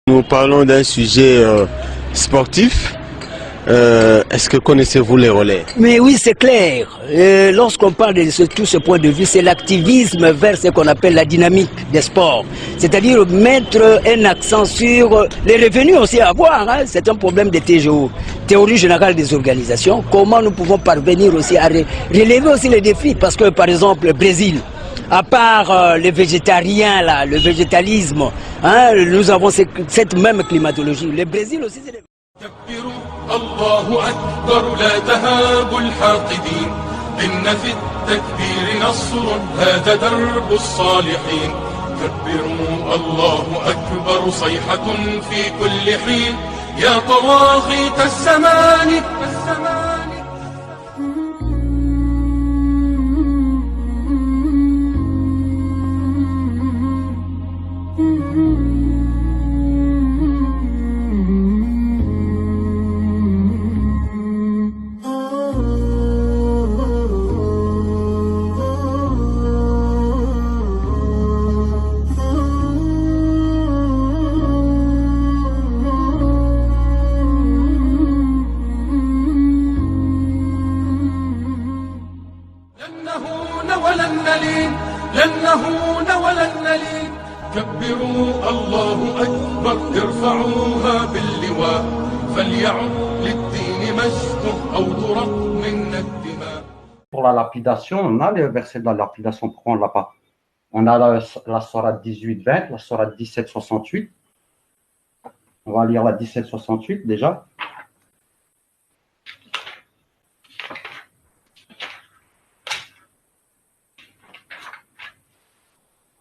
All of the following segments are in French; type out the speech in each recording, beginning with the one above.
Nous parlons d'un sujet sportif. Est-ce que connaissez-vous les relais? Mais oui, c'est clair. Lorsqu'on parle de tout ce point de vue, c'est l'activisme vers ce qu'on appelle la dynamique des sports. C'est-à-dire mettre un accent sur les revenus aussi à avoir. Hein. C'est un problème de TGO, théorie générale des organisations. Comment nous pouvons parvenir aussi à relever aussi les défis? Parce que par exemple, le Brésil, à part les végétariens, là, le végétalisme, hein, nous avons cette même climatologie. Le Brésil aussi, c'est... الله أكبر لا تهاب الحاقدين إن في التكبير نصر هذا درب الصالحين كبروا الله أكبر صيحة في كل حين يا طواغيت الزمان كبروا الله أكبر ارفعوها باللواء فليعد للدين مجد أو ضرب من الدماء. Pour la lapidation, on a les versets de la lapidation, pourquoi on ne l'a pas? On a la sourate 18-20, la sourate 17-68. On va lire la 17-68 déjà.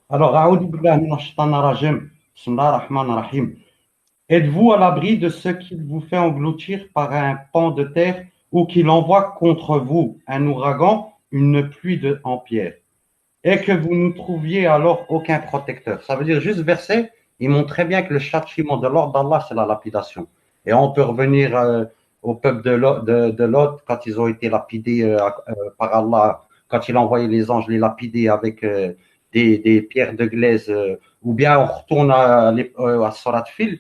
Alors, êtes-vous à l'abri de ce qu'il vous fait engloutir par un pan de terre ou qu'il envoie contre vous un ouragan, une pluie en pierre, et que vous ne trouviez alors aucun protecteur? Ça veut dire, juste verset, il montre très bien que le châtiment de l'ordre d'Allah, c'est la lapidation. Et on peut revenir au peuple de Lot, quand ils ont été lapidés par Allah, quand il a envoyé les anges les lapider avec... des pierres de glaise, ou bien on retourne à Surat Fil,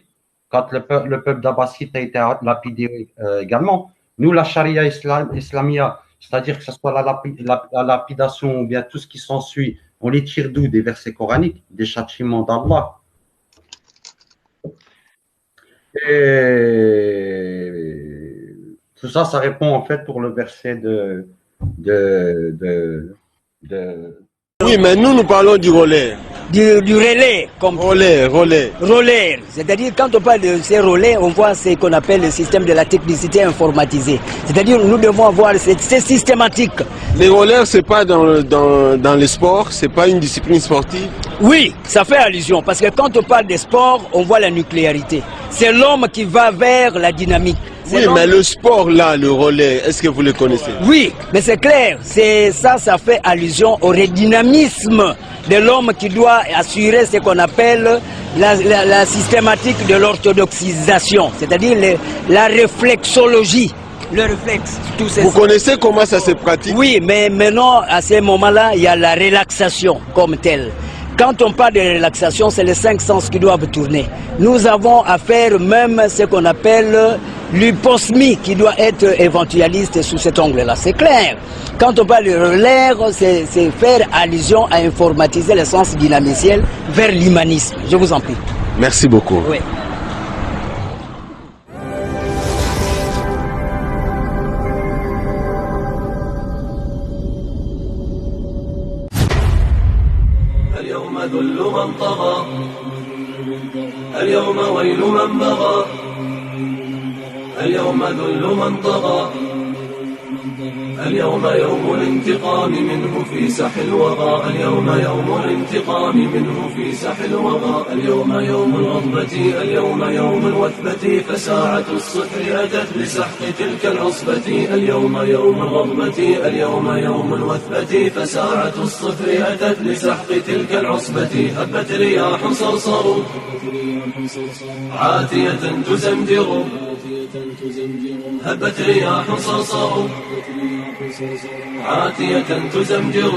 quand le peuple d'Abbasside a été lapidé également. Nous, la charia islamia, c'est-à-dire que ce soit la lapidation ou bien tout ce qui s'ensuit, on les tire d'où? Des versets coraniques, des châtiments d'Allah. Et tout ça, ça répond en fait pour le verset Oui, mais nous parlons du relais. Du relais, comme relais. C'est-à-dire, quand on parle de ces relais, on voit ce qu'on appelle le système de la technicité informatisée. C'est-à-dire, nous devons avoir c'est systématique. Les relais, c'est pas dans les sports, c'est pas une discipline sportive. Oui, ça fait allusion, parce que quand on parle des sports, on voit la nucléarité. C'est l'homme qui va vers la dynamique. Oui, mais le sport là, le relais, est-ce que vous le connaissez? Oui, mais c'est clair, ça fait allusion au redynamisme de l'homme qui doit assurer ce qu'on appelle la systématique de l'orthodoxisation, c'est-à-dire la réflexologie. Le réflexe, tout ça. Vous connaissez comment ça se pratique? Oui, mais maintenant, à ce moment-là, il y a la relaxation comme telle. Quand on parle de relaxation, c'est les 5 sens qui doivent tourner. Nous avons à faire même ce qu'on appelle l'hyposmie qui doit être éventualiste sous cet angle-là. C'est clair. Quand on parle de relais, c'est faire allusion à informatiser le sens dynamiciel vers l'humanisme. Je vous en prie. Merci beaucoup. Oui. اليوم ذل من طغى اليوم ويل من بغى اليوم ذل من طغى اليوم يوم الانتقام منه في ساح الوغى اليوم يوم الانتقام منه في ساح الوغى اليوم يوم الغضبة اليوم يوم الوثبة فساعة الصفر أتت لسحق تلك العصبة اليوم يوم الغضبة اليوم يوم الوثبة فساعة الصفر أتت لسحق تلك العصبة هبت رياح صرصر عاتية تزمجر هبت رياح صرصر عاتية تزمجر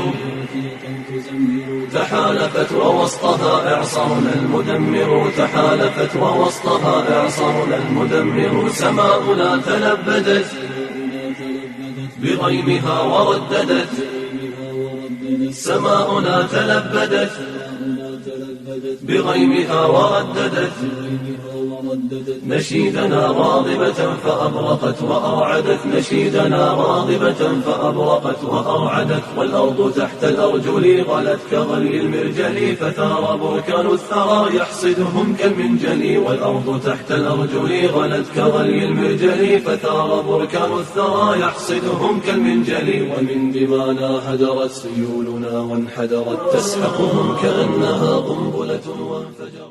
تحالفت ووسطها إعصارنا المدمر، تحالفت ووسطها إعصارنا المدمر. سماؤنا تلبدت بغيمها ورددت، سماؤنا تلبدت بغيمها ورددت نشيدنا راغبة فأبرقت وأرعدت، نشيدنا راغبة فأبرقت وأرعدت. والأرض تحت الأرجل غلت كغلي المرجل، فثار بركان الثرى يحصدهم كالمنجل. والأرض تحت الأرجل غلت كغلي المرجل، فثار بركان الثرى يحصدهم كالمنجل. ومن دمانا هدرت سيولنا وانحدرت، تسحقهم كأنها قنبلة وانفجرت.